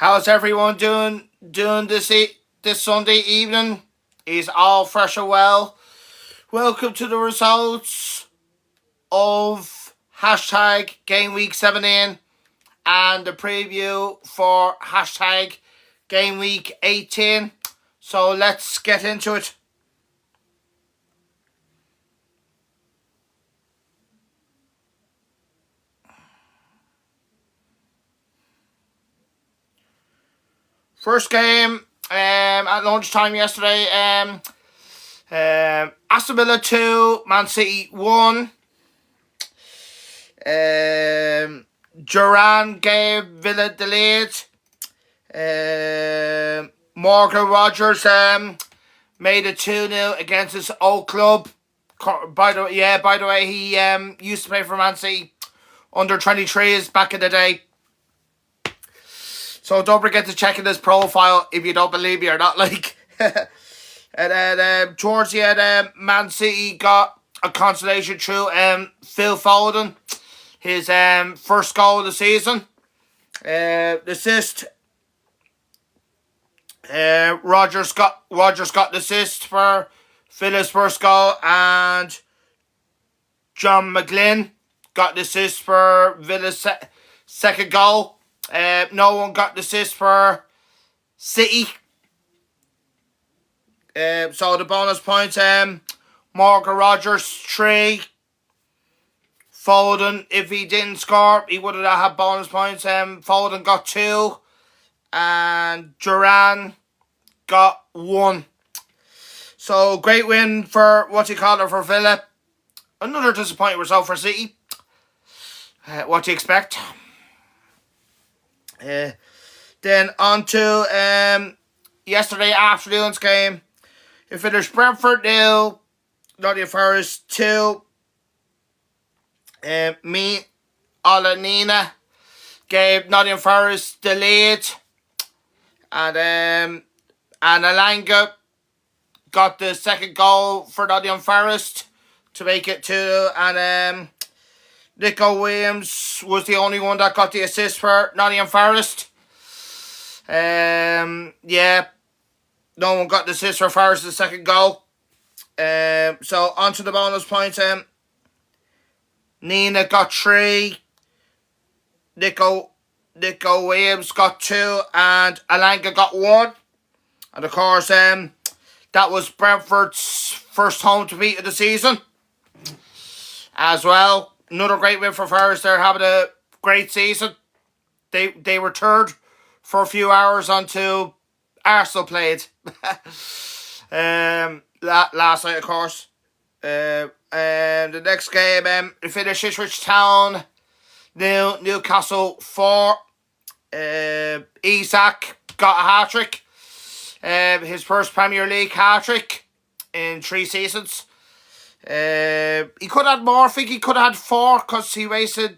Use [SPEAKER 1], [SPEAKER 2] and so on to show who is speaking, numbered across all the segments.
[SPEAKER 1] How's everyone doing this Sunday evening? Is all fresh and well? Welcome to the results of hashtag Game Week 17 and the preview for hashtag Game Week 18. So let's get into it. First game at lunchtime yesterday. Aston Villa 2, Man City 1. Duran gave Villa the lead. Morgan Rogers made it 2-0 against his old club. By the way, he used to play for Man City under 23s back in the day. So don't forget to check in his profile if you don't believe me or not. And then towards the end, Man City got a consolation through Phil Foden, his first goal of the season. The assist. Rogers got the assist for Villa's first goal, and John McGlynn got the assist for Villa's second goal. No one got the assist for City. So the bonus points, Morgan Rogers 3. Foden, if he didn't score, he would have had bonus points. Foden got 2. And Duran got 1. So great win for for Villa. Another disappointing result for City. What do you expect? Then on to yesterday afternoon's game. It finished Brentford 0, Nottingham Forest 2. Me, Olanina gave Nottingham Forest the lead. And Alanga got the second goal for Nottingham Forest to make it 2. And Nico Williams was the only one that got the assist for Nottingham Forest. No one got the assist for Forest the second goal. So on to the bonus points. Nina got 3. Nico Williams got 2, and Alanga got 1. And of course, that was Brentford's first home defeat of the season as well. Another great win for Forest. They're having a great season. They were third for a few hours until Arsenal played last night, of course. And the next game, it finished Ipswich Town 0, Newcastle 4. Isak got a hat-trick. His first Premier League hat-trick in 3 seasons. He could have had more. I think he could have had 4 because he had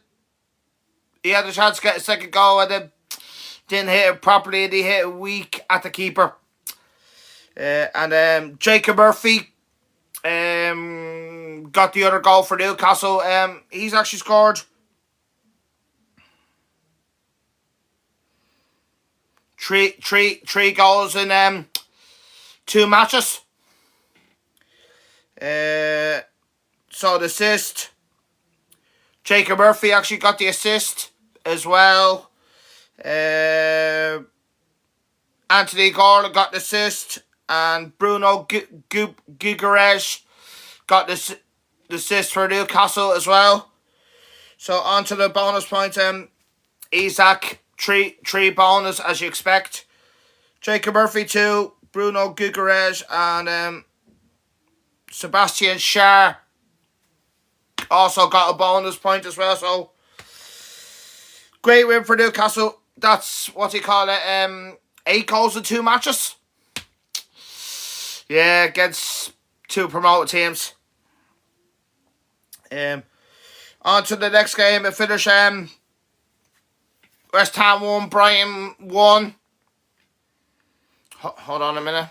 [SPEAKER 1] a chance to get a second goal and then didn't hit it properly, and he hit it weak at the keeper. And Jacob Murphy got the other goal for Newcastle. He's actually scored 3 goals in 2 matches. So the assist, Jacob Murphy actually got the assist as well. Anthony Gordon got the assist, and Bruno Guimaraes got the assist for Newcastle as well. So on to the bonus points. Isak 3 bonus as you expect. Jacob Murphy 2, Bruno Guimaraes, and Sebastian Schär also got a bonus point as well. So great win for Newcastle. That's 8 goals in 2 matches. Yeah, against 2 promoted teams. On to the next game. It finished West Ham 1, Brighton 1. Hold on a minute.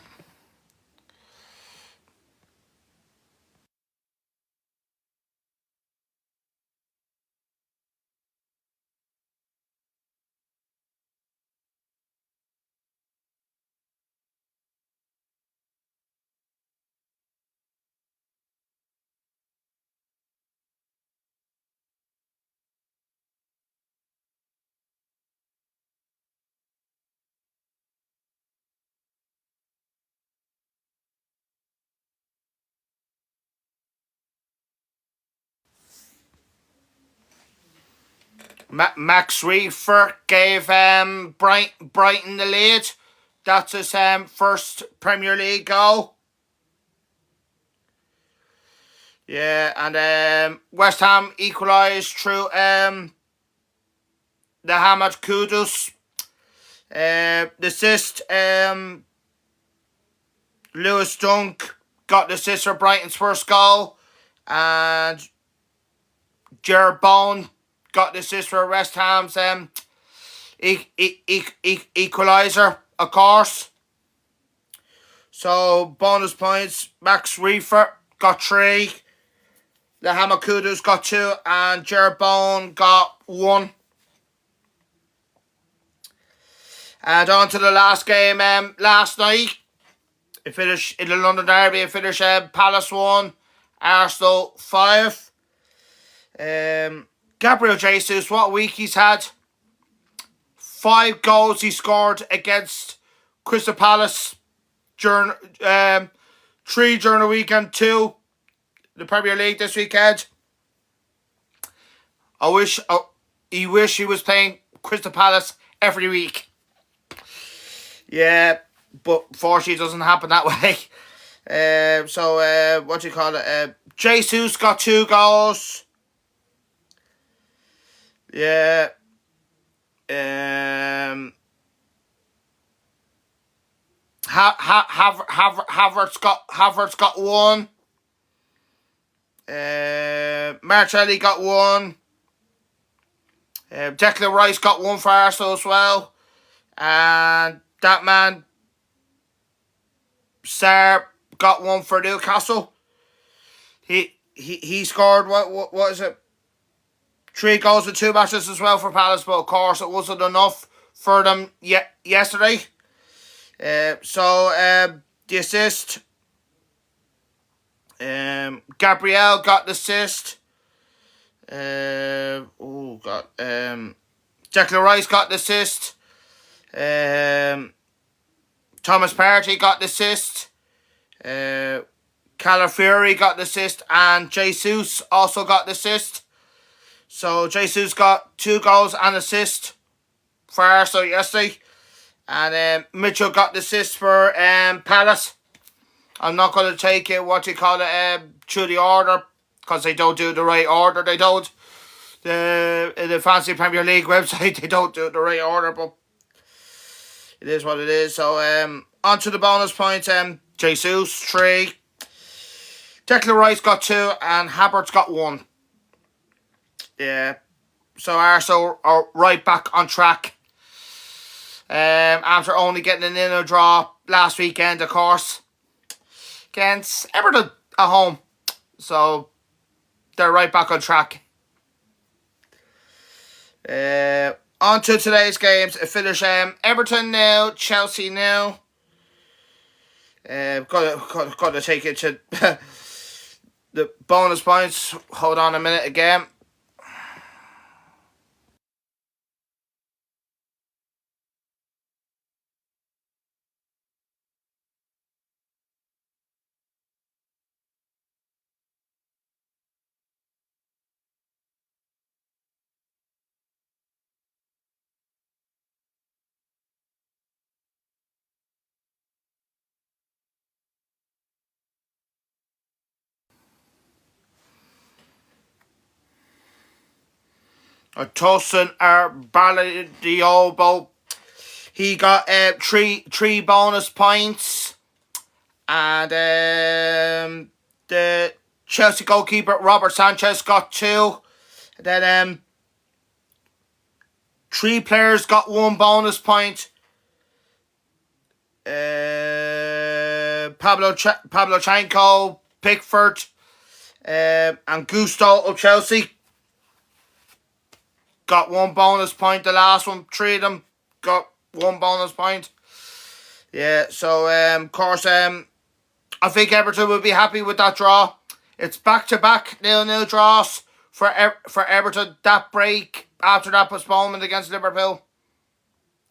[SPEAKER 1] Max Reefer gave Brighton the lead. That's his first Premier League goal. Yeah, and West Ham equalised through the Hamad Kudus. The assist, Lewis Dunk got the assist for Brighton's first goal. And Jared Bowen got the assist for West Ham's equaliser, of course. So, bonus points. Max Reefer got 3. The Hamad Kudus got 2. And Jared Bowen got 1. And on to the last game last night. It finished in the London Derby. It finished Palace 1, Arsenal 5. Gabriel Jesus, what a week he's had. 5 goals he scored against Crystal Palace during 3 during the weekend, 2 the Premier League this weekend. He wish he was playing Crystal Palace every week. Yeah, but fortunately it doesn't happen that way. So what do you call it? Jesus got 2 goals. Yeah. Havertz got 1. Martinelli got 1. Declan Rice got 1 for Arsenal as well. And that man Sarr got 1 for Newcastle. He scored what is it? 3 goals in 2 matches as well for Palace, but of course it wasn't enough for them yesterday. So the assist, Gabriel got the assist. Declan Rice got the assist. Thomas Partey got the assist. Calafiori got the assist, and Jesus also got the assist. So Jesus got 2 goals and assist for Arsenal yesterday. And Mitchell got the assist for Palace. I'm not going to take it, through the order, because they don't do the right order. They don't. The Fantasy Premier League website, they don't do the right order, but it is what it is. So on to the bonus points. Jesus 3. Declan Rice got 2 and Havertz got 1. Yeah. So Arsenal are right back on track. After only getting an inner draw last weekend, of course, against Everton at home. So they're right back on track. On to today's games. It finished Everton 0, Chelsea 0. Got to take it to the bonus points. Hold on a minute again. Tosin Baladio, he got 3 bonus points, and the Chelsea goalkeeper Robert Sanchez got 2. Then 3 players got 1 bonus point. Pavlyuchenko, Pickford, and Gusto of Chelsea got 1 bonus point. The last one, 3 of them got 1 bonus point. Yeah, so of course I think Everton will be happy with that draw. It's back-to-back 0-0 draws for Everton. That break after that postponement against Liverpool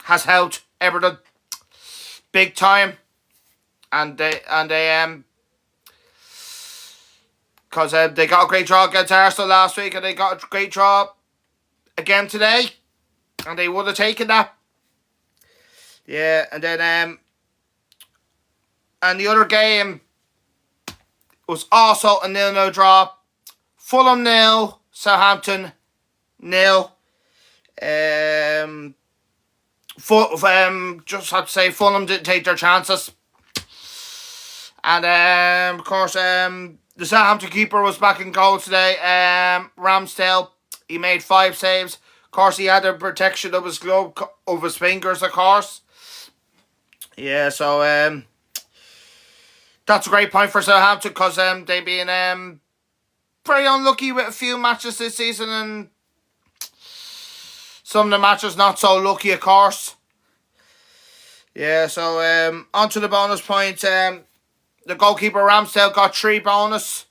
[SPEAKER 1] has helped Everton big time, and they because they got a great draw against Arsenal last week, and they got a great draw again today, and they would have taken that. Yeah, and then and the other game was also a 0-0 draw. Fulham 0, Southampton 0. Just have to say Fulham didn't take their chances. And of course, the Southampton keeper was back in goal today. Ramsdale, he made 5 saves. Of course, he had the protection of his glove, of his fingers, of course. Yeah, so that's a great point for Southampton, because they've been very unlucky with a few matches this season, and some of the matches not so lucky, of course. Yeah, so on to the bonus points. The goalkeeper Ramsdale got 3 bonus.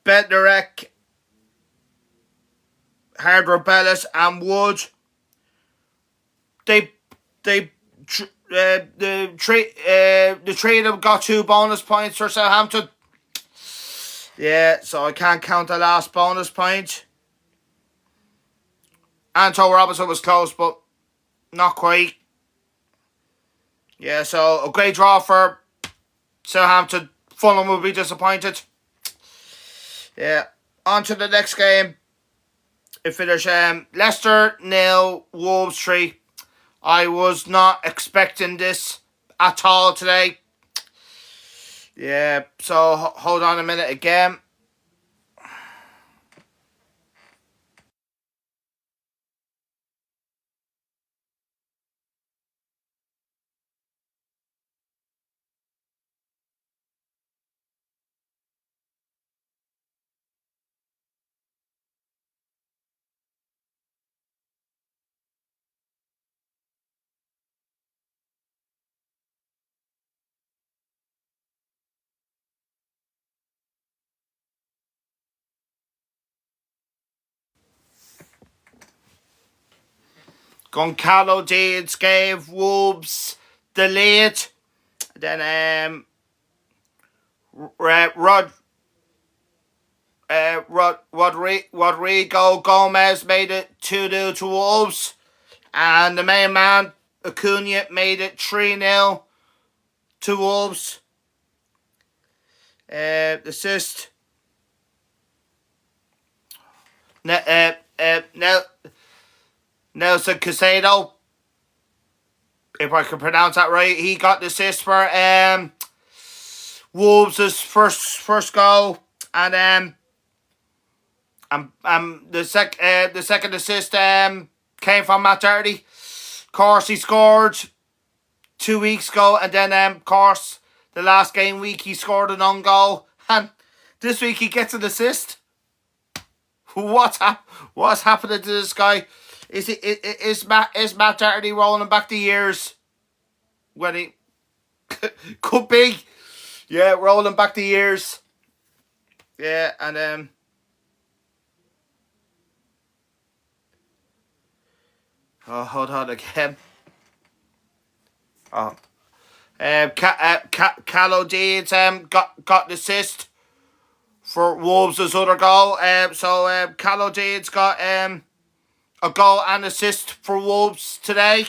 [SPEAKER 1] Bednarek, Hardware Bellis, and Wood. The three of them got 2 bonus points for Southampton. Yeah, so I can't count the last bonus point. Anto Robinson was close, but not quite. Yeah, so a great draw for Southampton. Fulham will be disappointed. Yeah, on to the next game. It finished Leicester 0, Wolves 3. I was not expecting this at all today. Yeah, so hold on a minute again. Goncalo Deeds gave Wolves the lead. Then Rodrigo Gomez made it 2-0 to Wolves. And the main man, Acuna, made it 3-0 to Wolves. Assist. Nelson Caicedo, if I can pronounce that right, he got the assist for Wolves' first goal, and the second assist came from Matt Doherty. Of course, he scored 2 weeks ago, and then of course the last game week he scored an own goal, and this week he gets an assist. What's happening to this guy? Is Matt Doherty rolling back the years? When he could be, yeah, rolling back the years. Yeah, and hold on again. Oh, Callow Deeds got the assist for Wolves' other goal. So Callow Deeds got a goal and assist for Wolves today.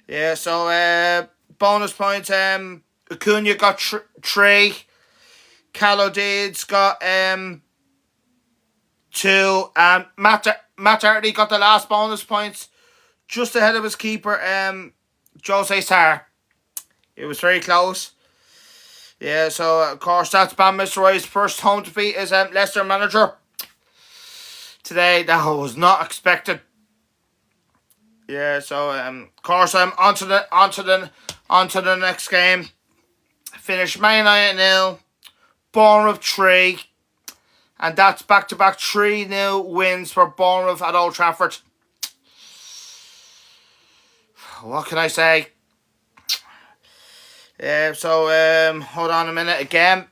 [SPEAKER 1] Yeah, so bonus points. Acuna got 3. Callow Deeds got 2, and Matt Doherty got the last bonus points, just ahead of his keeper, Jose Sarr. It was very close. Yeah, so of course that's Van Nistelrooy's first home defeat as Leicester manager today. That was not expected. Yeah, so of course on to the next game. Finished Man United 0, Bournemouth 3, and that's back-to-back 3-0 wins for Bournemouth at Old Trafford. What can I say? Yeah, so hold on a minute again.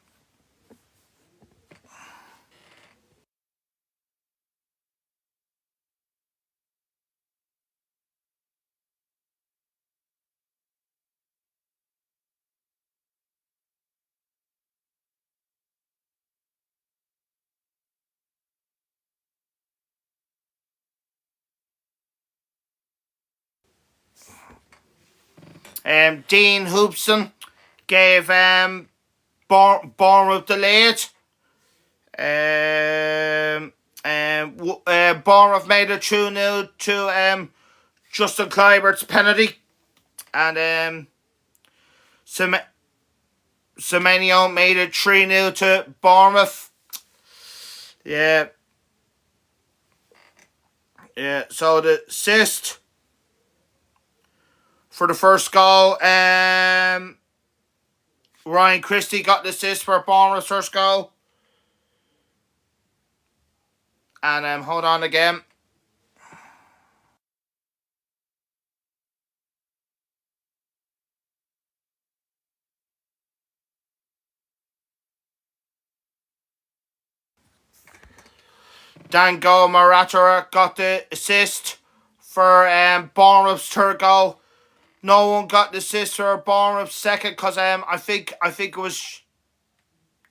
[SPEAKER 1] Dean Hoopson gave Bournemouth the lead. Bournemouth made it 2-0 to Justin Kluivert's penalty. And Semenyo made it 3-0 to Bournemouth. Yeah. So the assist for the first goal, Ryan Christie got the assist for Bournemouth's first goal. And hold on again. Dango Maratora got the assist for Bournemouth's third goal. No one got the assist for Bournemouth's second because I think it was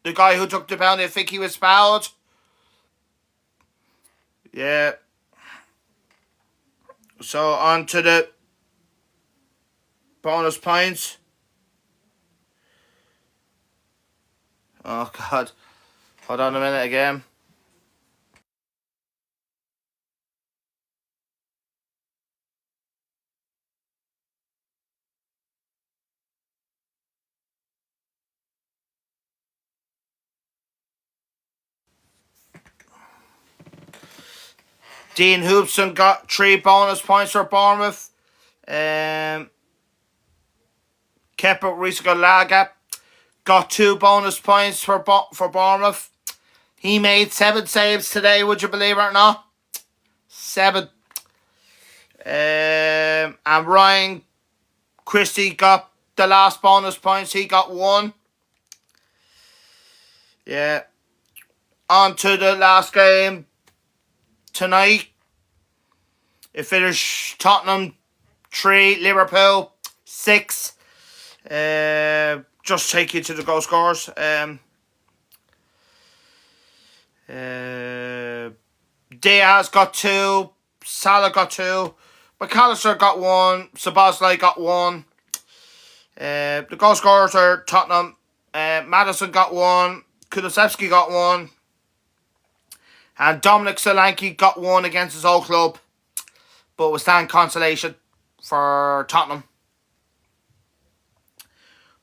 [SPEAKER 1] the guy who took the penalty. I think he was fouled. Yeah. So on to the bonus points. Oh God. Hold on a minute again. Dean Hoopson got 3 bonus points for Bournemouth. Kepa Arrizabalaga got 2 bonus points for Bournemouth. He made 7 saves today, would you believe it or not? 7. And Ryan Christie got the last bonus points. He got 1. Yeah. On to the last game tonight. It finished Tottenham 3, Liverpool 6. Just take you to the goal scorers. Diaz got 2. Salah got 2. McAllister got 1. Szoboszlai got 1. The goal scorers are Tottenham. Maddison got 1. Kulusevski got 1. And Dominic Solanke got 1 against his old club. But was stand consolation for Tottenham.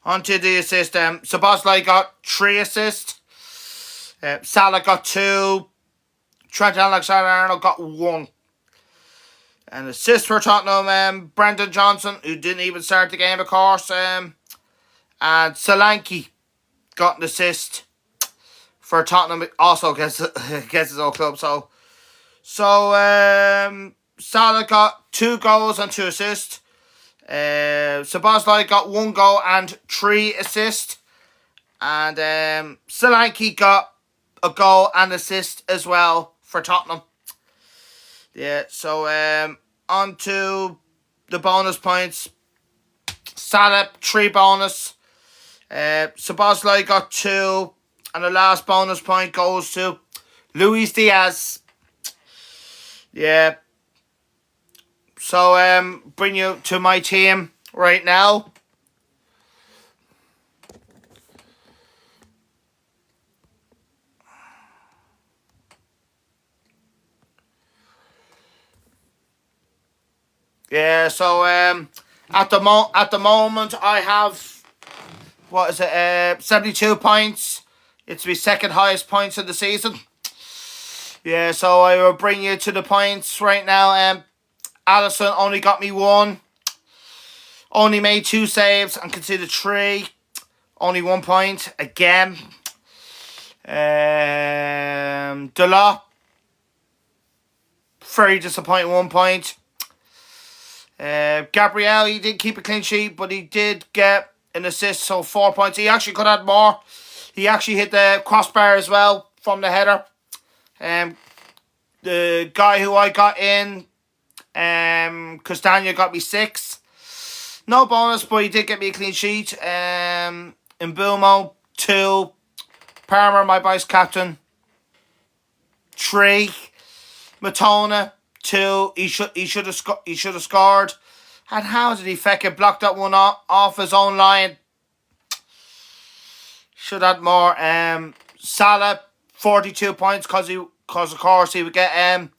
[SPEAKER 1] On to the assist. Szoboszlai got 3 assists. Salah got 2. Trent Alexander-Arnold got 1. And assist for Tottenham, Brendan Johnson, who didn't even start the game, of course. And Solanke got an assist for Tottenham, also against his old club. So Salah got 2 goals and 2 assists. Szoboszlai got 1 goal and 3 assists. And Solanke got a goal and assist as well for Tottenham. Yeah, so on to the bonus points. Salah 3 bonus. Szoboszlai got 2. And the last bonus point goes to Luis Diaz. Yeah. So bring you to my team right now. Yeah, so at the moment I have 72 points. It's my second highest points of the season. Yeah, so I will bring you to the points right now. Alisson only got me 1. Only made 2 saves and conceded 3. Only 1 point again. Dalot, very disappointing 1 point. Gabriel, he did keep a clean sheet, but he did get an assist, so 4 points. He actually could have had more. He actually hit the crossbar as well from the header. The guy who I got in, Castagna, got me 6. No bonus, but he did get me a clean sheet. Mbeumo 2. Palmer, my vice captain, 3. Matona 2. He should have scored. And how did he fucking block that one off his own line? Should have more. Salah, 42 points because of course he would get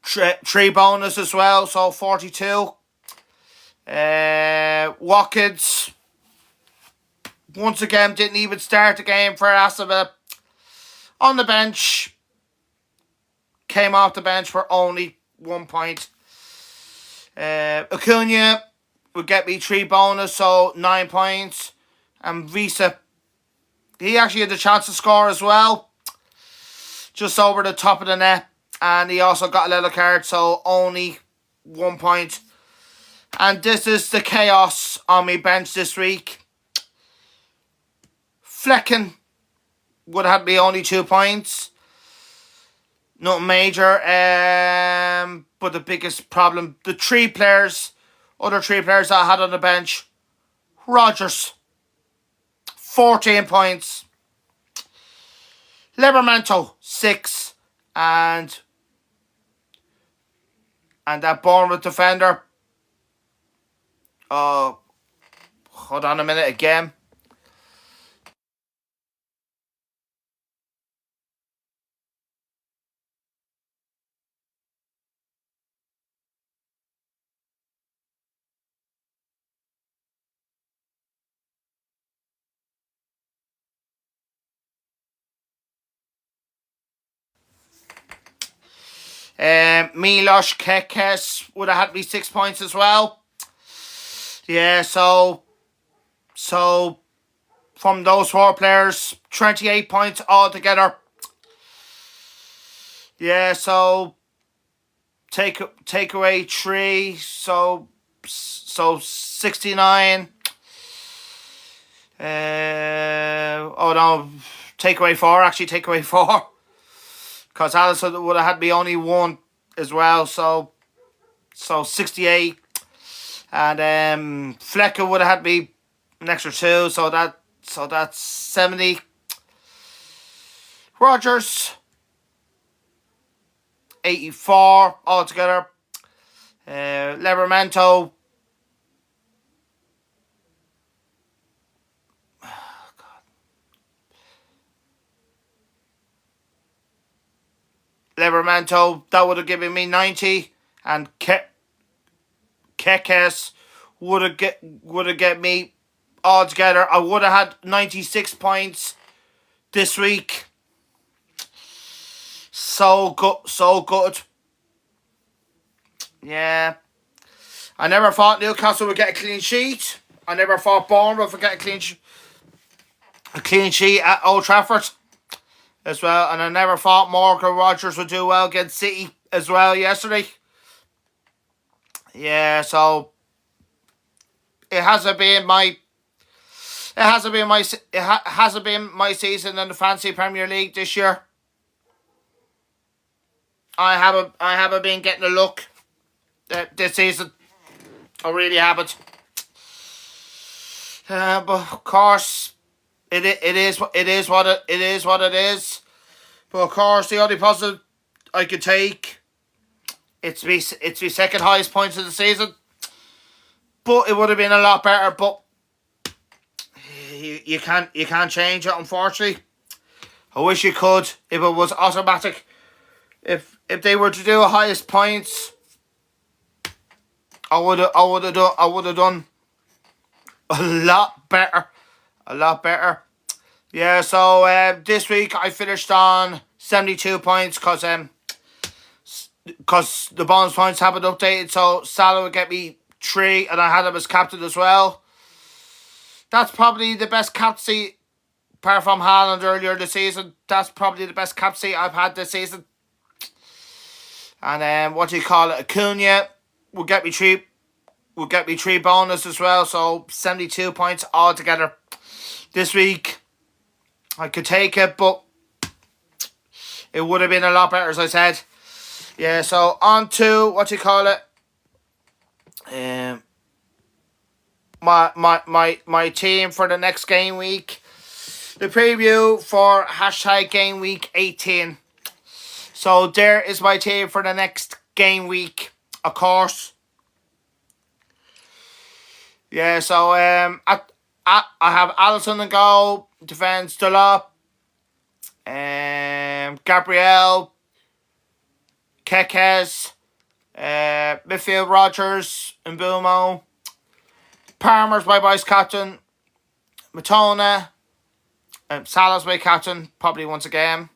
[SPEAKER 1] 3 bonus as well, so 42. Watkins once again didn't even start the game for Aston Villa. On the bench, came off the bench for only 1 point. Acuna would get me 3 bonus, so 9 points. And Visa, he actually had the chance to score as well, just over the top of the net. And he also got a little card, so only 1 point. And this is the chaos on my bench this week. Flecken would have me only 2 points. Nothing major. But the biggest problem, the other 3 players that I had on the bench. Rodgers, 14 points. Livramento, 6. And that Bournemouth defender. Hold on a minute again. Milos Kekes would have had me 6 points as well. Yeah, so from those 4 players, 28 points altogether. Yeah, so take away 3, so 69. Oh no, take away 4. Actually, take away 4. Because Alisson would have had me only 1 as well, so 68. And Flecker would have had me an extra 2, so that's 70. Rodgers, 84 altogether. Livramento, that would have given me 90, and Kekes would have get me altogether. I would have had 96 points this week. So good. Yeah. I never thought Newcastle would get a clean sheet. I never thought Bournemouth would get a clean sheet at Old Trafford as well. And I never thought Morgan Rodgers would do well against City as well yesterday. Yeah, so it hasn't been my season in the Fantasy Premier League this year. I haven't been getting a look this season. I really haven't. But of course, it is what it is. But of course, the only positive I could take, it's the second highest points of the season. But it would have been a lot better. But you can't change it, unfortunately. I wish you could if it was automatic. If they were to do a highest points, I would have done a lot better. Yeah, so this week I finished on 72 points because the bonus points haven't updated. So Salah would get me 3, and I had him as captain as well. That's probably the best captaincy, apart from Haaland earlier this season. That's probably the best captaincy I've had this season. And Acuna will get me 3 bonus as well, so 72 points altogether this week. I could take it, but it would have been a lot better, as I said. Yeah, so on to my team for the next game week. The preview for hashtag game week 18. So there is my team for the next game week. Of course, Yeah, so I have Allison in goal, defence Delop, Gabriel, Kekes, midfield Rogers, Mbumo, Palmer's my vice captain, Matona, Salah's my captain, probably once again.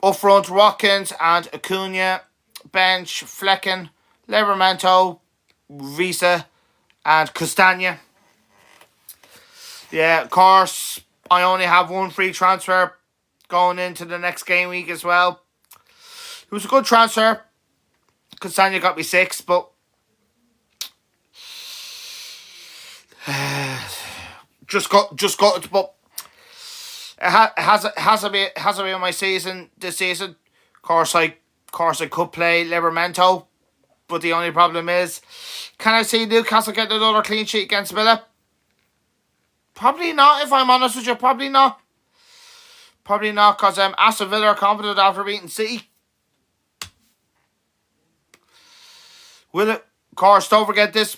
[SPEAKER 1] Up front, Watkins and Acuna. Bench, Flecken, Livramento, Visa, and Castagna. Yeah, of course, I only have one free transfer going into the next game week as well. It was a good transfer. Castagna got me 6, but just got but it hasn't been my season this season. Of course I could play Livramento, but the only problem is, can I see Newcastle get another clean sheet against Villa? Probably not, if I'm honest with you. Probably not. Probably not, because Aston Villa are confident after beating City. Will it? Of course, don't forget this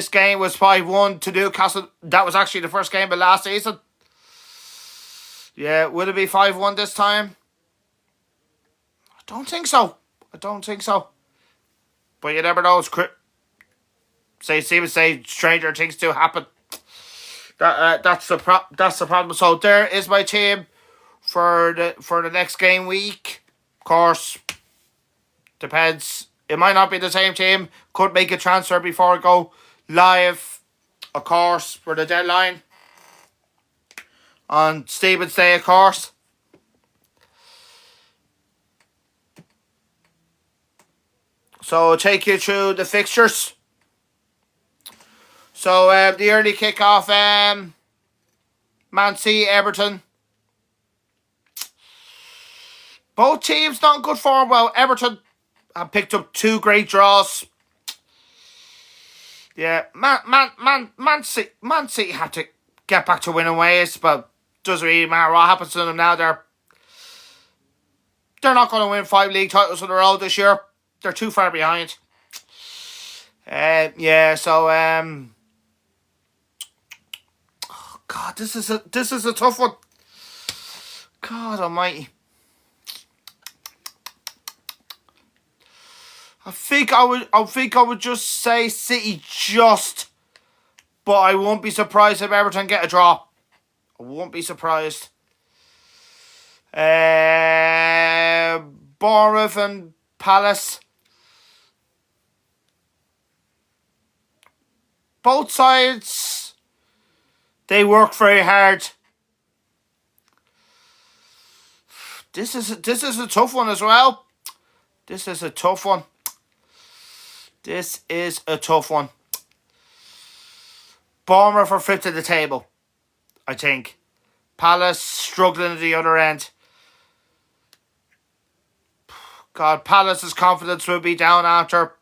[SPEAKER 1] game was 5-1 to Newcastle. That was actually the first game of last season. Yeah, will it be 5-1 this time? I don't think so. But you never know. Say stranger things do happen. That's the problem. So there is my team for the next game week. Of course, depends. It might not be the same team. Could make a transfer before I go live, of course, for the deadline on Stephen's Day, of course. So I'll take you through the fixtures. So the early kickoff, Man City, Everton. Both teams not in good form. Well, Everton have picked up 2 great draws. Yeah, Man City have to get back to winning ways, but doesn't really matter what happens to them now. They're not going to win 5 league titles in a row this year. They're too far behind. Yeah, so oh God, this is a tough one. God Almighty. I think I would just say City just, but I won't be surprised if Everton get a draw. I won't be surprised. Bournemouth and Palace. Both sides, they work very hard. This is a tough one as well. This is a tough one. Bournemouth are 5th at the table, I think. Palace struggling at the other end. God, Palace's confidence will be down after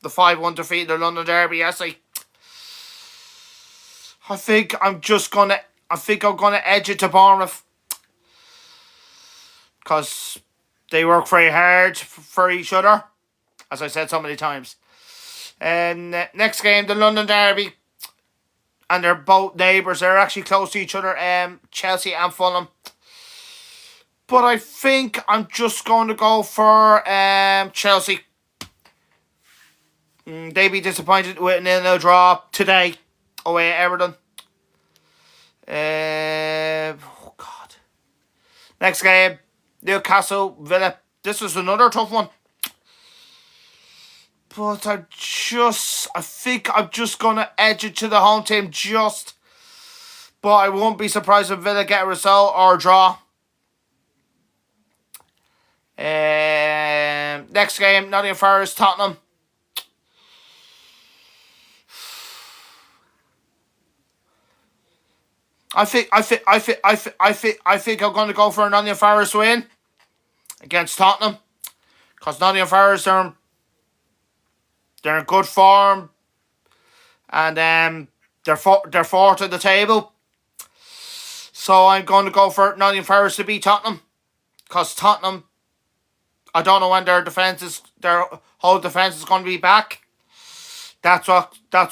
[SPEAKER 1] the 5-1 defeat in the London Derby yesterday. I think I'm gonna edge it to Bournemouth, because they work very hard for each other, as I said so many times. And next game, the London Derby, and they're both neighbours. They're actually close to each other, Chelsea and Fulham. But I think I'm just going to go for Chelsea. They'd be disappointed with a 0-0 draw today away at Everton. Oh God. Next game, Newcastle, Villa. This is another tough one. But I think I'm just going to edge it to the home team just. But I won't be surprised if Villa get a result or a draw. Next game, Nottingham Forest, Tottenham. I think I'm going to go for a Nottingham Forest win against Tottenham, because Nottingham Forest they're in good form, and they're 4th at the table. So I'm going to go for Nottingham Forest to beat Tottenham, because Tottenham, I don't know when their whole defence is going to be back. That's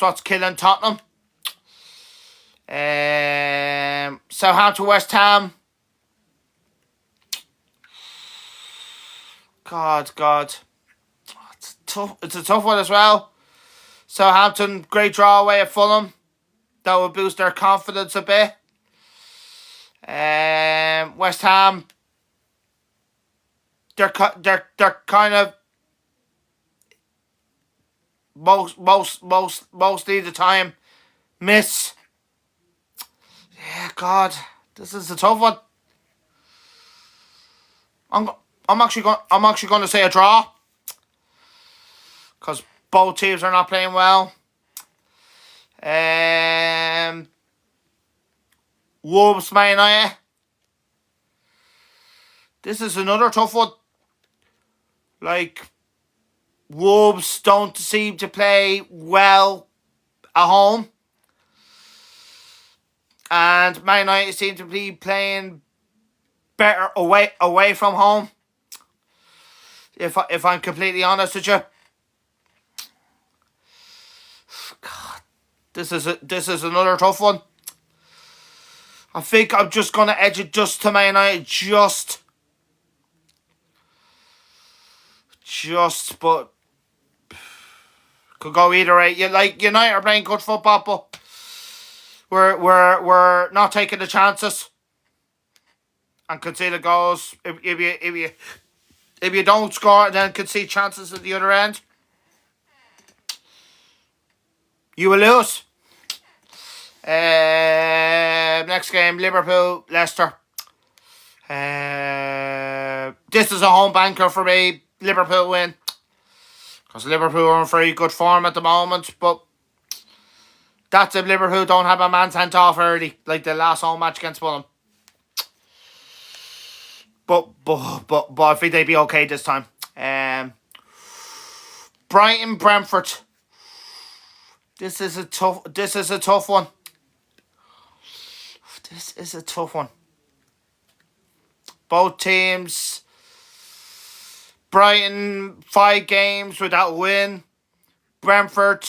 [SPEAKER 1] what's killing Tottenham. Southampton, West Ham. God. It's tough. It's a tough one as well. Southampton, great draw away at Fulham. That will boost their confidence a bit. West Ham. They're kind of mostly the time miss. Yeah, God, this is a tough one. I'm actually going to say a draw because both teams are not playing well. Wolves, Man United. This is another tough one. Like, Wolves don't seem to play well at home. And Man United seem to be playing better away from home. If I'm completely honest with you. God, this is another tough one. I think I'm just gonna edge it just to Man United, but could go either way. United are playing good football, but we're not taking the chances and conceding goals. If you don't score and then concede chances at the other end, you will lose. Next game, Liverpool, Leicester. This is a home banker for me. Liverpool win. Because Liverpool are in very good form at the moment. But that's if Liverpool don't have a man sent off early. Like the last home match against Fulham. But I think they'd be okay this time. Brighton, Brentford. This is a tough one. This is a tough one. Both teams. Brighton, 5 games without a win. Brentford,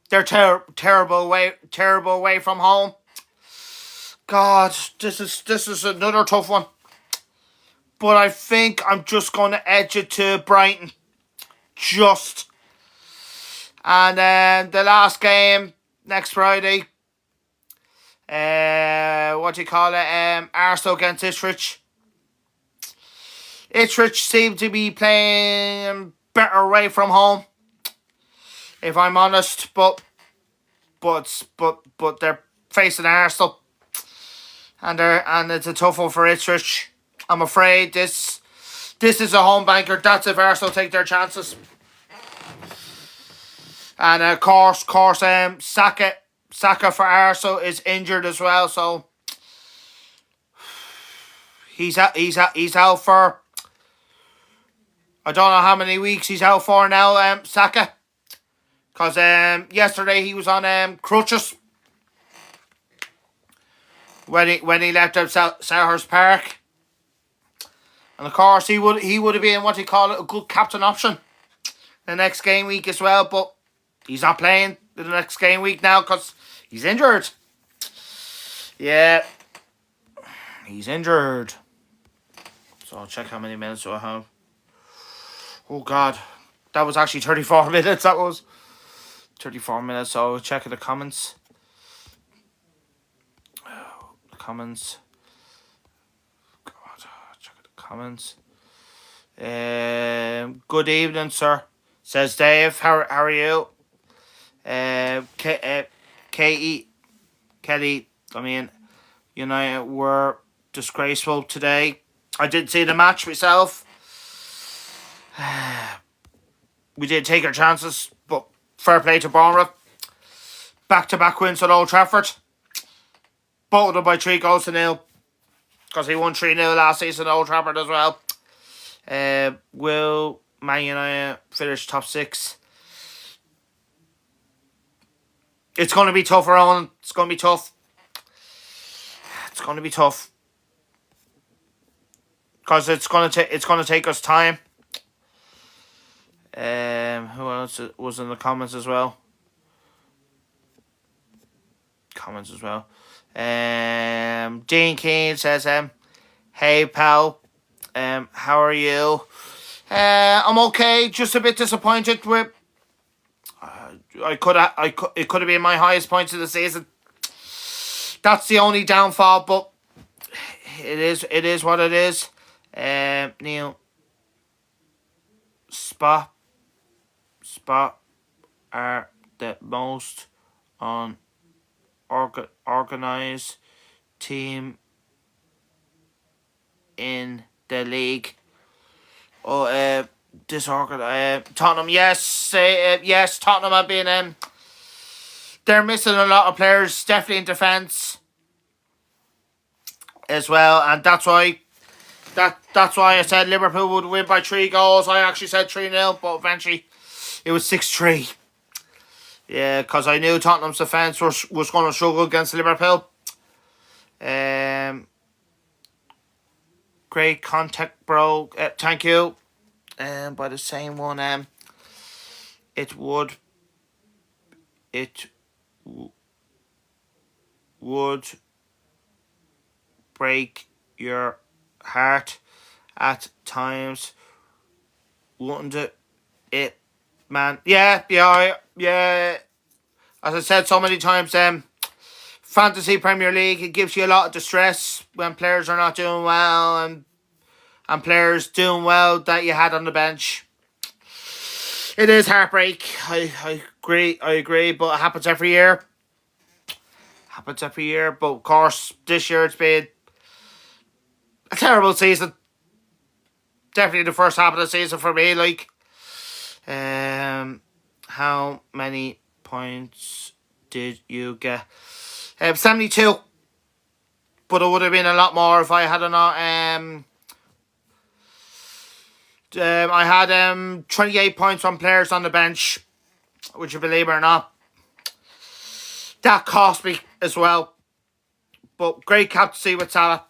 [SPEAKER 1] they're terrible away from home. God, this is another tough one. But I think I'm just going to edge it to Brighton. And then the last game next Friday. Arsenal against Ipswich. Ipswich seem to be playing better away from home, if I'm honest. But they're facing Arsenal, and it's a tough one for Ipswich. I'm afraid this is a home banker. That's if Arsenal take their chances. And of course, Saka for Arsenal is injured as well, so he's out for. I don't know how many weeks he's out for now, Saka. Because yesterday he was on crutches when he left out Selhurst Park. And of course he would have been what you call it, a good captain option the next game week as well. But he's not playing the next game week now because he's injured. Yeah, he's injured. So I'll check how many minutes do I have. Oh God, that was actually 34 minutes. That was 34 minutes. So I'll check the comments. Comments. God, check the comments. Good evening, sir. Says Dave. How are you? Kelly. I mean, United were disgraceful today. I didn't see the match myself. We did take our chances, but fair play to Bournemouth. Back-to-back wins at Old Trafford. Both of them by 3-0. Because he won 3-0 last season at Old Trafford as well. Will Man United finish top 6? It's going to be tough, Rowan. It's going to be tough. Because it's going to take us time. Who else was in the comments as well? Dean Keane says, hey pal, how are you? I'm okay. Just a bit disappointed with. It could have been my highest points of the season. That's the only downfall, but it is what it is. Neil, Spa are the most organised team in the league. Disorganized. Tottenham, yes, yes. Tottenham have been. They're missing a lot of players, definitely in defence as well, and that's why. That's why I said Liverpool would win by 3 goals. I actually said 3-0, but eventually it was 6-3. Yeah, because I knew Tottenham's defence was going to struggle against Liverpool. Great contact, bro. Thank you. By the same one, it would break your heart at times, wouldn't it, man? Yeah. As I said so many times, Fantasy Premier League, it gives you a lot of distress when players are not doing well and players doing well that you had on the bench. It is heartbreak. I agree, but it happens every year. But of course, this year it's been a terrible season. Definitely the first half of the season for me. Like, how many points did you get? 72. But it would have been a lot more if I had not. I had 28 points on players on the bench, would you believe it or not. That cost me as well. But great captaincy with Salah.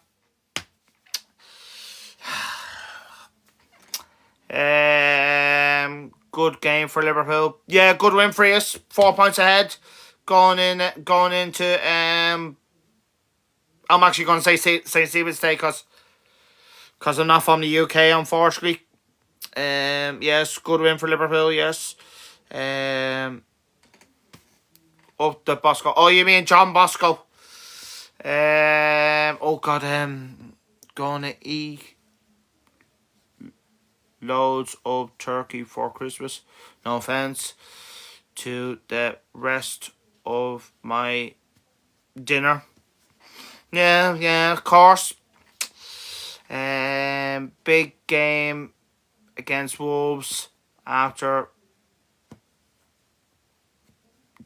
[SPEAKER 1] Good game for Liverpool. Yeah, good win for us. 4 points ahead. Going into I'm actually going to say St. Stephen's Day because I'm not from the UK, unfortunately. Yes, good win for Liverpool. Yes. Up the Bosco. Oh, you mean John Bosco? Oh God. Gonna eat loads of turkey for Christmas. No offense to the rest of my dinner. Yeah, of course. Big game against Wolves after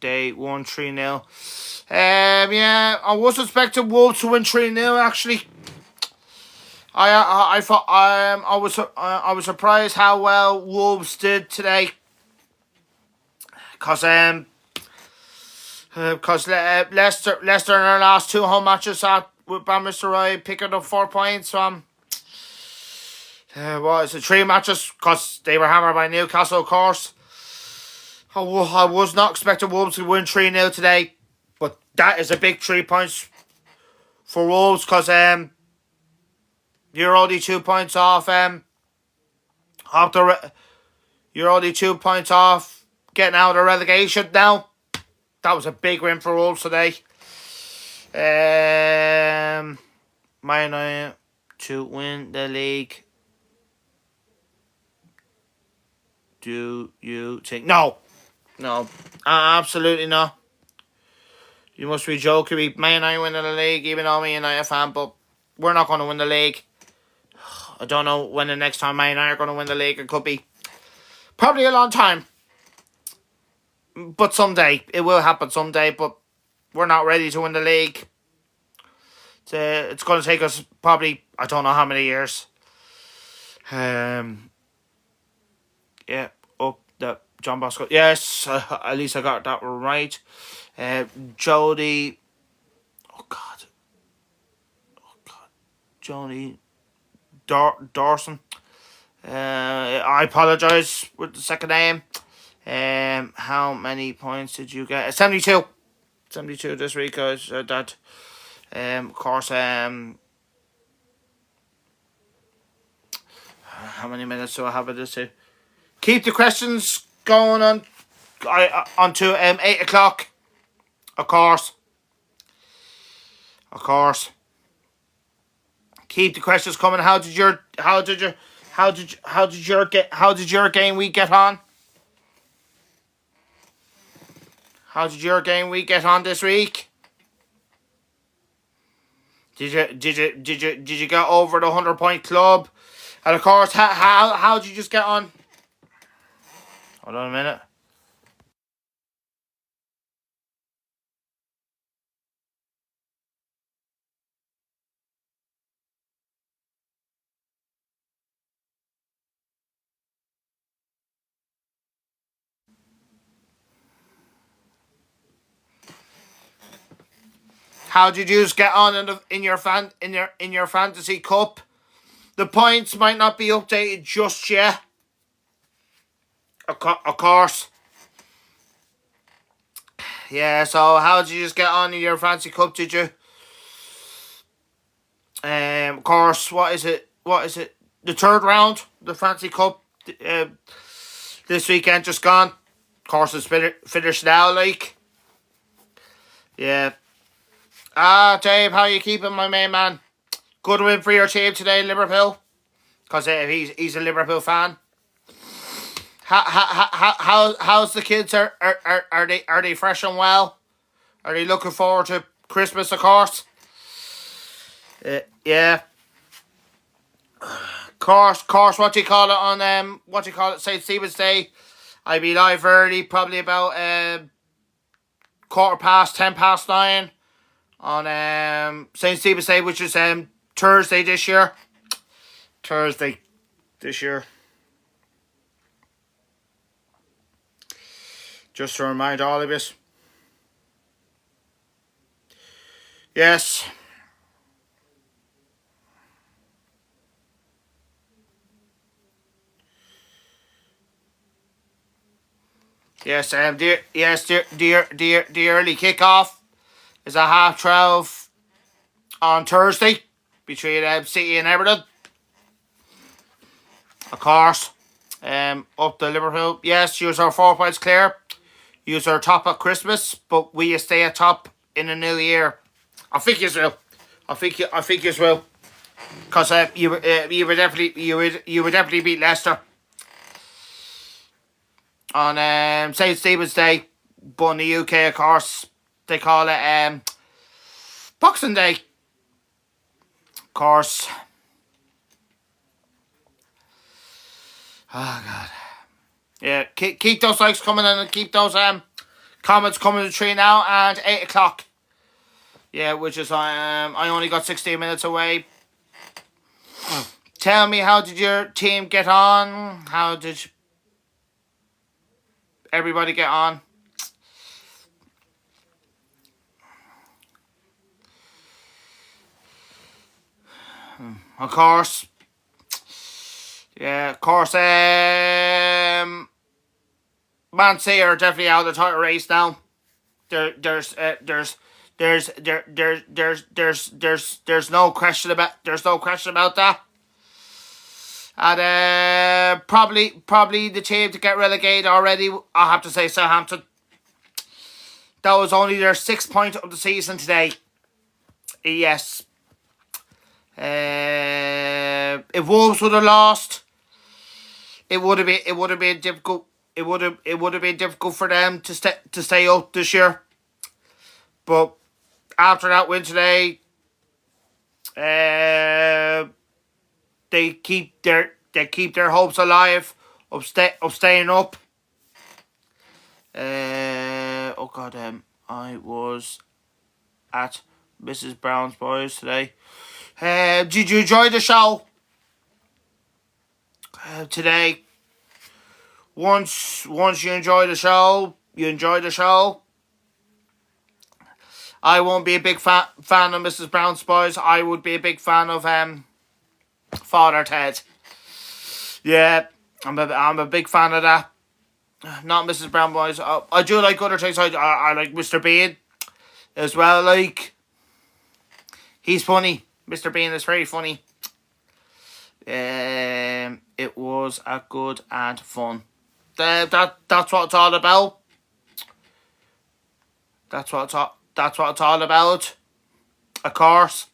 [SPEAKER 1] they won 3-0. Yeah, I was expecting Wolves to win 3-0 actually. I thought I was surprised how well Wolves did today. Cause Leicester in their last 2 home matches with Mr. Roy picking up 4 points from what is it, 3 matches because they were hammered by Newcastle, of course. I was not expecting Wolves to win 3-0 today, but that is a big 3 points for Wolves because you're only 2 points off you're only 2 points off getting out of relegation now. That was a big win for Wolves today. Man United to win the league. Do you think? No, absolutely not. You must be joking me. Man United winning the league, even though I'm a United fan, but we're not going to win the league. I don't know when the next time Man United are going to win the league. It could be probably a long time. But someday. It will happen someday, but we're not ready to win the league. It's going to take us probably, I don't know how many years. Yeah, up the John Bosco. Yes, at least I got that right. Jody. Oh God. Jody Dawson. I apologise with the second name. How many points did you get? 72. 72 this week, guys. That. Of course. How many minutes do I have of this here? Keep the questions going on. Onto 8 o'clock. Of course. Keep the questions coming. How did your game week get on? How did your game week get on this week? Did you get over the 100-point club? And of course, how did you just get on? Hold on a minute. How did you just get on in your fantasy cup? The points might not be updated just yet. Of course. Yeah, so how did you just get on in your fantasy cup, did you? Of course, what is it? The third round, the fantasy cup, this weekend just gone. Of course, it's finished now, like. Yeah. Dave, how you keeping, my main man? Good win for your team today, Liverpool. Because he's a Liverpool fan. How's the kids? Are they fresh and well? Are they looking forward to Christmas, of course? Yeah. Course. What do you call it on St. Stephen's Day? I'll be live early, probably about 9:15 on St. Stephen's Day, which is Thursday this year. Just to remind all of us. Yes. Yes, the early kickoff is at 12:30 on Thursday between City and Everton. Of course, up to Liverpool. Yes, use our 4 points clear. Use our top at Christmas, but we stay at top in the new year. I think you will. I think you will. Because you would definitely beat Leicester on St. Stephen's Day, but in the UK, of course, they call it Boxing Day. Of course. Oh God. Yeah, keep those likes coming in and keep those comments coming to 3 now and 8 o'clock. Yeah, which is I only got 16 minutes away. Tell me, how did your team get on? How did everybody get on? Of course. Yeah, of course. Man City are definitely out of the title race now. There's no question about that. And probably the team to get relegated already, I'll have to say Southampton. That was only their 6th point of the season today. Yes. If Wolves would have lost, it would have been difficult. It would have been difficult for them to stay up this year. But after that win today, they keep their hopes alive of staying up. Oh God, I was at Mrs. Brown's Boys today. Did you enjoy the show today? Once you enjoy the show, you enjoy the show. I won't be a big fan of Mrs. Brown's Boys. I would be a big fan of Father Ted. Yeah, I'm a big fan of that. Not Mrs. Brown Boys. I do like other things. I like Mr. Bean as well. Like, he's funny. Mr. Bean is very funny. It was a good and fun. That's what it's all about. That's what it's all about. Of course.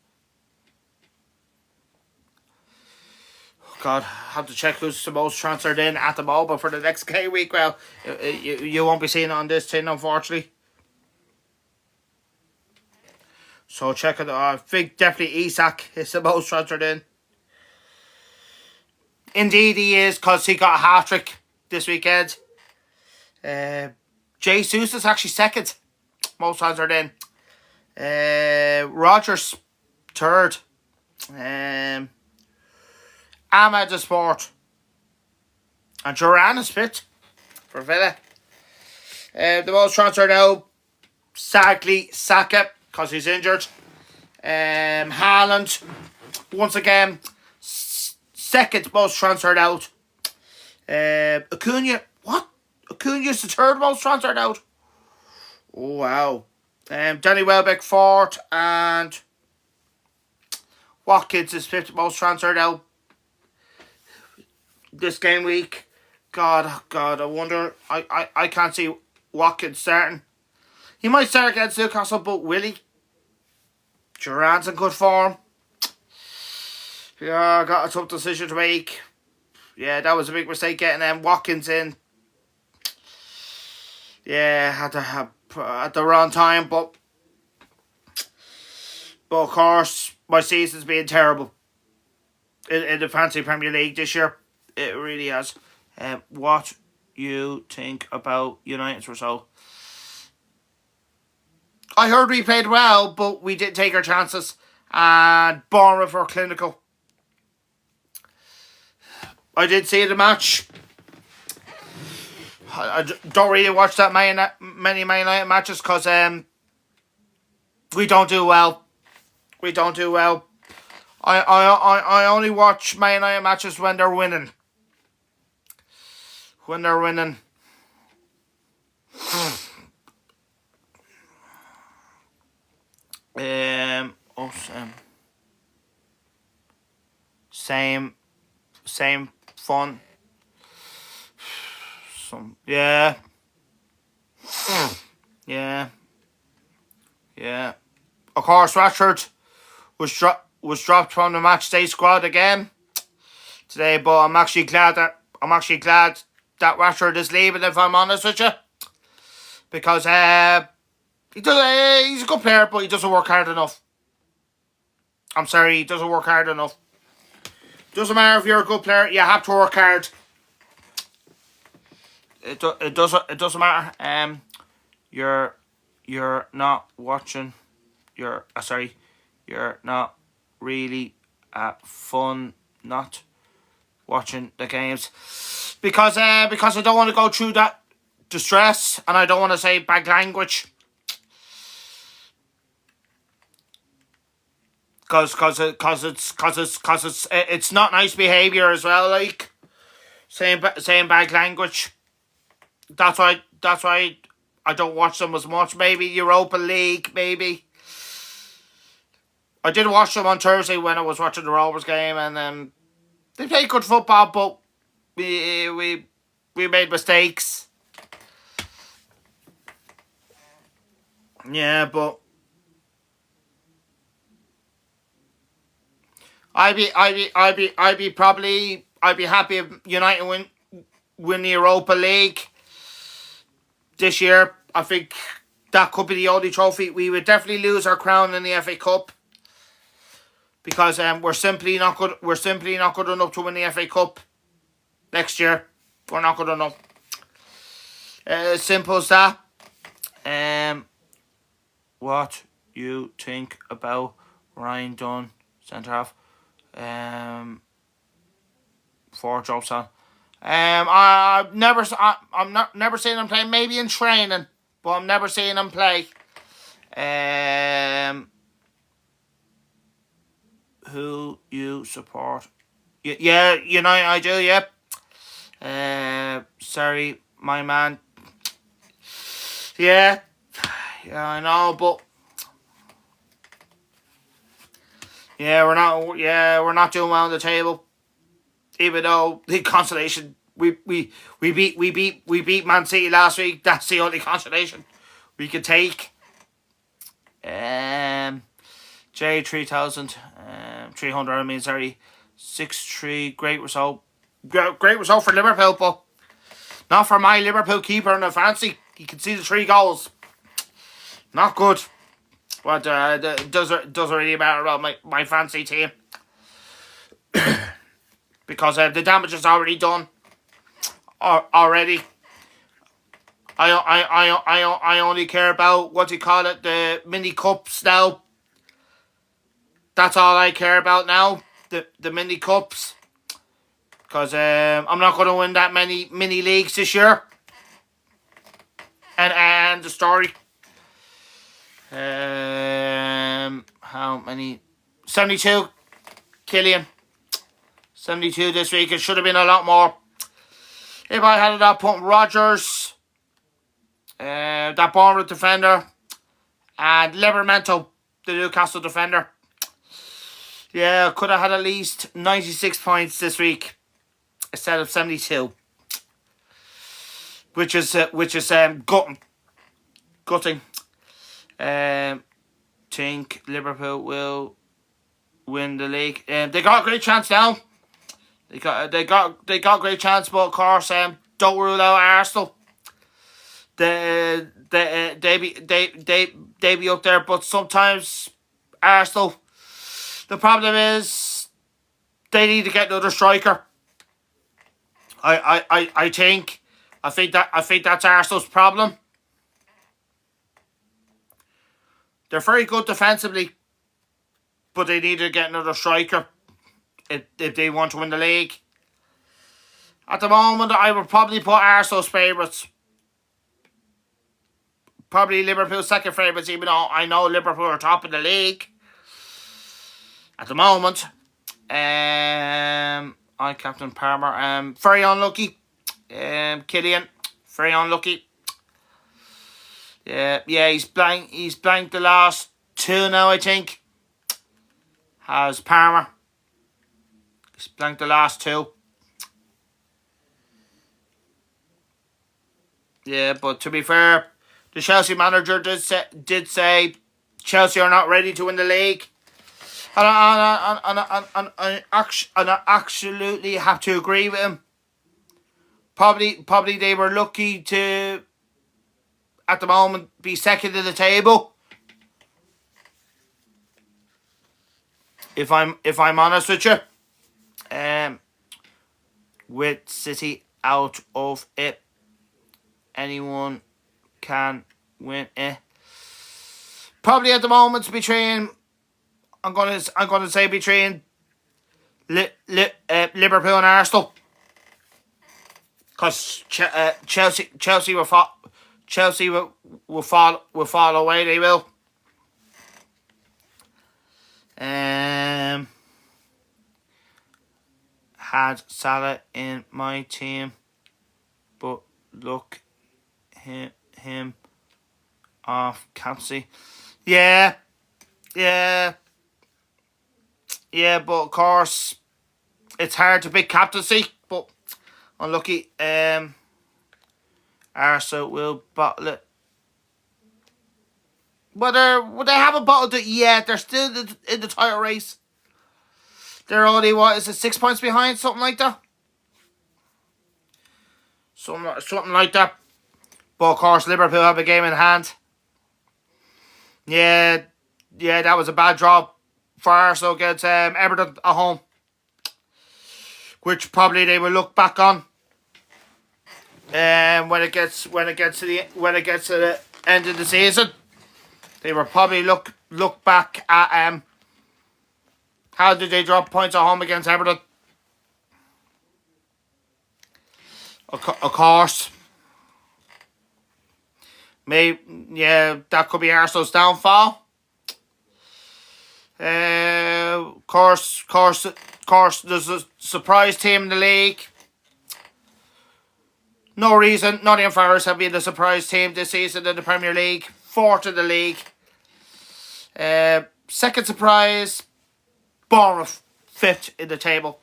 [SPEAKER 1] God, I have to check who's the most transferred in at the moment for the next game week. Well, you won't be seeing it on this thing, unfortunately. So check it. I think definitely Isak is the most transferred in. Indeed, he is, because he got a hat trick this weekend. Jesus is actually second most transferred in. Rogers third. Ahmed is fourth. And Duran is fifth for Villa. The most transferred out, sadly, Saka, because he's injured. Haaland, once again, second most transferred out. Acuna, what? Acuna's the third most transferred out. Oh, wow. Danny Welbeck fourth, and Watkins is fifth most transferred out this game week. God, I wonder. I can't see Watkins starting. He might start against Newcastle, but will he? Duran's in good form. Yeah, I got a tough decision to make. Yeah, that was a big mistake getting Watkins in. Yeah, at the wrong time, but of course my season's been terrible in the Fantasy Premier League this year. It really has. What you think about United's result? I heard we played well, but we didn't take our chances, and Bournemouth were clinical. I did see the match. I don't really watch that many Man United matches because we don't do well. We don't do well. I only watch Man United matches when they're winning. When they're winning. Same fun. Yeah. Of course, Rashford was dropped from the match day squad again today, but I'm actually glad that Rashford is leaving, if I'm honest with you, because he's a good player, but he doesn't work hard enough. I'm sorry, he doesn't work hard enough. Doesn't matter if you're a good player, you have to work hard. It doesn't matter. You're not watching. You're not really fun not watching the games because I don't want to go through that distress, and I don't want to say bad language because it's not nice behavior as well, like saying bad language. That's why I don't watch them as much. Maybe Europa League, maybe. I did watch them on Thursday when I was watching the Rovers game, and they played good football, but we made mistakes. Yeah, but I'd be happy if United win the Europa League this year. I think that could be the only trophy. We would definitely lose our crown in the FA Cup because we're simply not good. We're simply not good enough to win the FA Cup next year. We're not good enough. Simple as that. What you think about Ryan Dunn, centre half? For Jobson. I'm not never seen him play. Maybe in training, but I'm never seeing him play. Who you support? Yeah, United. I do. Yep. Sorry, my man. Yeah, I know, but we're not doing well on the table. Even though the consolation we beat Man City last week, that's the only consolation we could take. J 3000, 300. I mean, sorry, 6-3. Great result. Great result for Liverpool, but not for my Liverpool keeper in the fancy. You can see the 3 goals. Not good. But doesn't really matter about my fancy team because the damage is already done. Already. I only care about what do you call it, the mini cups now. That's all I care about now. The mini cups. Because I'm not going to win that many mini leagues this year. And the story. How many? 72. Killian. 72 this week. It should have been a lot more. If I had it up, put Rodgers. That Bournemouth defender. And Livramento, the Newcastle defender. Yeah, could have had at least 96 points this week instead of 72, which is gutting. Think Liverpool will win the league. They got a great chance now. They got a great chance, but of course, don't rule out Arsenal. They be up there, but sometimes Arsenal. The problem is they need to get another striker. I think that's Arsenal's problem. They're very good defensively, but they need to get another striker if they want to win the league. At the moment, I would probably put Arsenal's favourites. Probably Liverpool's second favourites, even though I know Liverpool are top of the league. At the moment, I captain Palmer. Very unlucky. Killian, very unlucky. Yeah, he's blank. He's blanked the last 2 now, I think. Has Palmer. He's blanked the last 2. Yeah, but to be fair, the Chelsea manager did say Chelsea are not ready to win the league. And I absolutely have to agree with him. Probably they were lucky to, at the moment, be second in the table. If I'm honest with you, with City out of it, anyone can win it. Probably at the moment between. I'm gonna say between Liverpool and Arsenal, because Chelsea will fall away. They will. Had Salah in my team, but look him off captaincy. Yeah. Yeah, but of course, it's hard to pick captaincy, but unlucky. Arsenal will bottle it. But they haven't bottled it yet. They're still in the title race. They're only, 6 points behind? Something like that. Something like that. But of course, Liverpool have a game in hand. Yeah, that was a bad draw for Arsenal against Everton at home, which probably they will look back on when it gets to the end of the season. They will probably look back at how did they drop points at home against Everton. Of course, that could be Arsenal's downfall. Course, there's a surprise team in the league. No reason. Nottingham Forest have been the surprise team this season in the Premier League. Fourth in the league. Second surprise, Bournemouth, fifth in the table.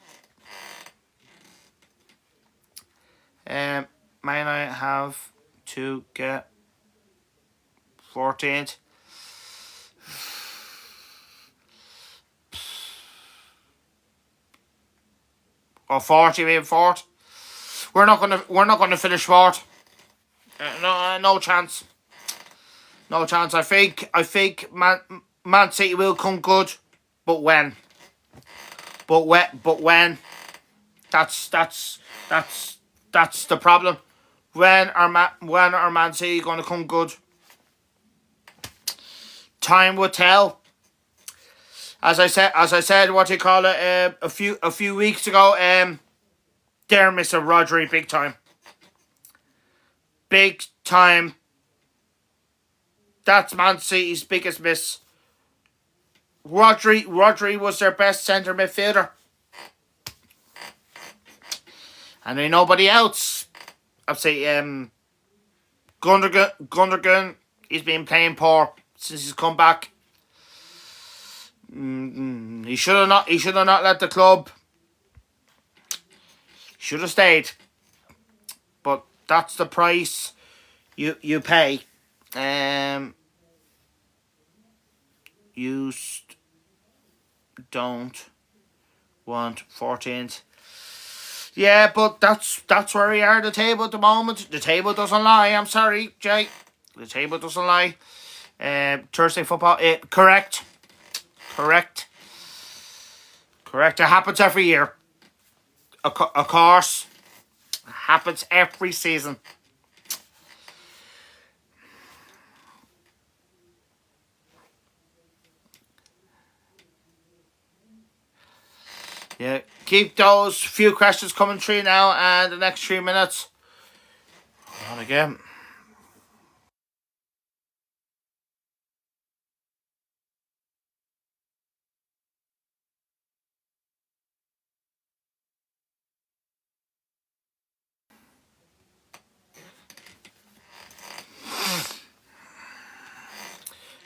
[SPEAKER 1] Man United have to get 14th. Or 40, maybe fourth. We're not gonna finish fourth. No chance. No chance. I think Man City will come good, but when? But when? That's the problem. When are Man City gonna come good? Time will tell. As I said, what do you call it? A few weeks ago, they're missing Rodri big time. Big time. That's Man City's biggest miss. Rodri was their best centre midfielder. And there's nobody else. I'd say Gundogan, he's been playing poor since he's come back. He should have not left the club. Should have stayed. But that's the price you pay. You don't want 14th. Yeah, but that's where we are at the table at the moment. The table doesn't lie. I'm sorry, Jay. The table doesn't lie. Thursday football. Correct. It happens every year. Of course. It happens every season. Yeah, keep those few questions coming through now, and the next 3 minutes. On again.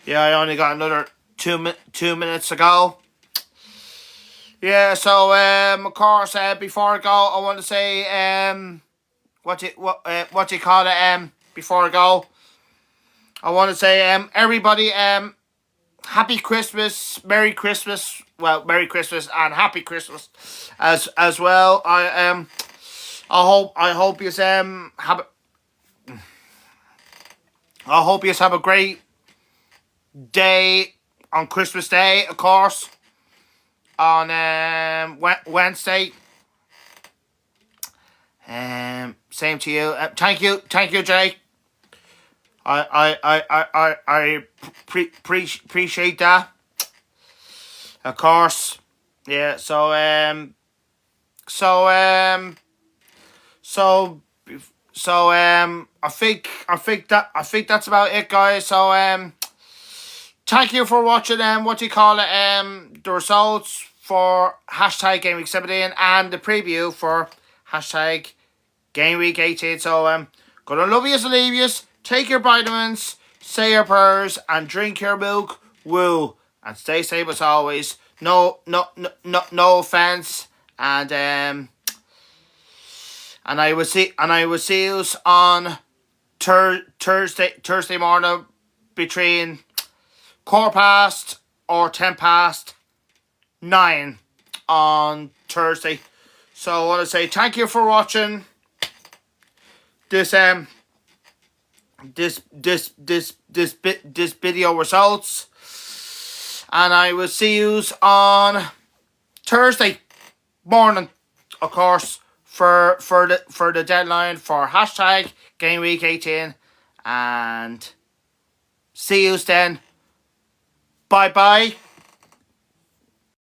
[SPEAKER 1] Yeah, I only got another 2 minutes to go. Yeah, so of course, before I go, I want to say what do you call it? Before I go, I want to say everybody Happy Christmas, Merry Christmas. Well, Merry Christmas and Happy Christmas as well. I hope you have a great day on Christmas Day, of course. On Wednesday. Same to you. Thank you, Jay. I appreciate that. Of course. Yeah. So I think that's about it, guys. So thank you for watching the results for hashtag Game Week 17 and the preview for hashtag Game Week 18. So gonna love yous and leave yous. Take your vitamins, say your prayers, and drink your milk. Woo. And stay safe as always. No offense. And I will see you on Thursday morning between 4:15 or 9:10 on Thursday. So I want to say thank you for watching this video results, and I will see you on Thursday morning, of course, for the deadline for hashtag Game Week 18, and see you then. Bye bye.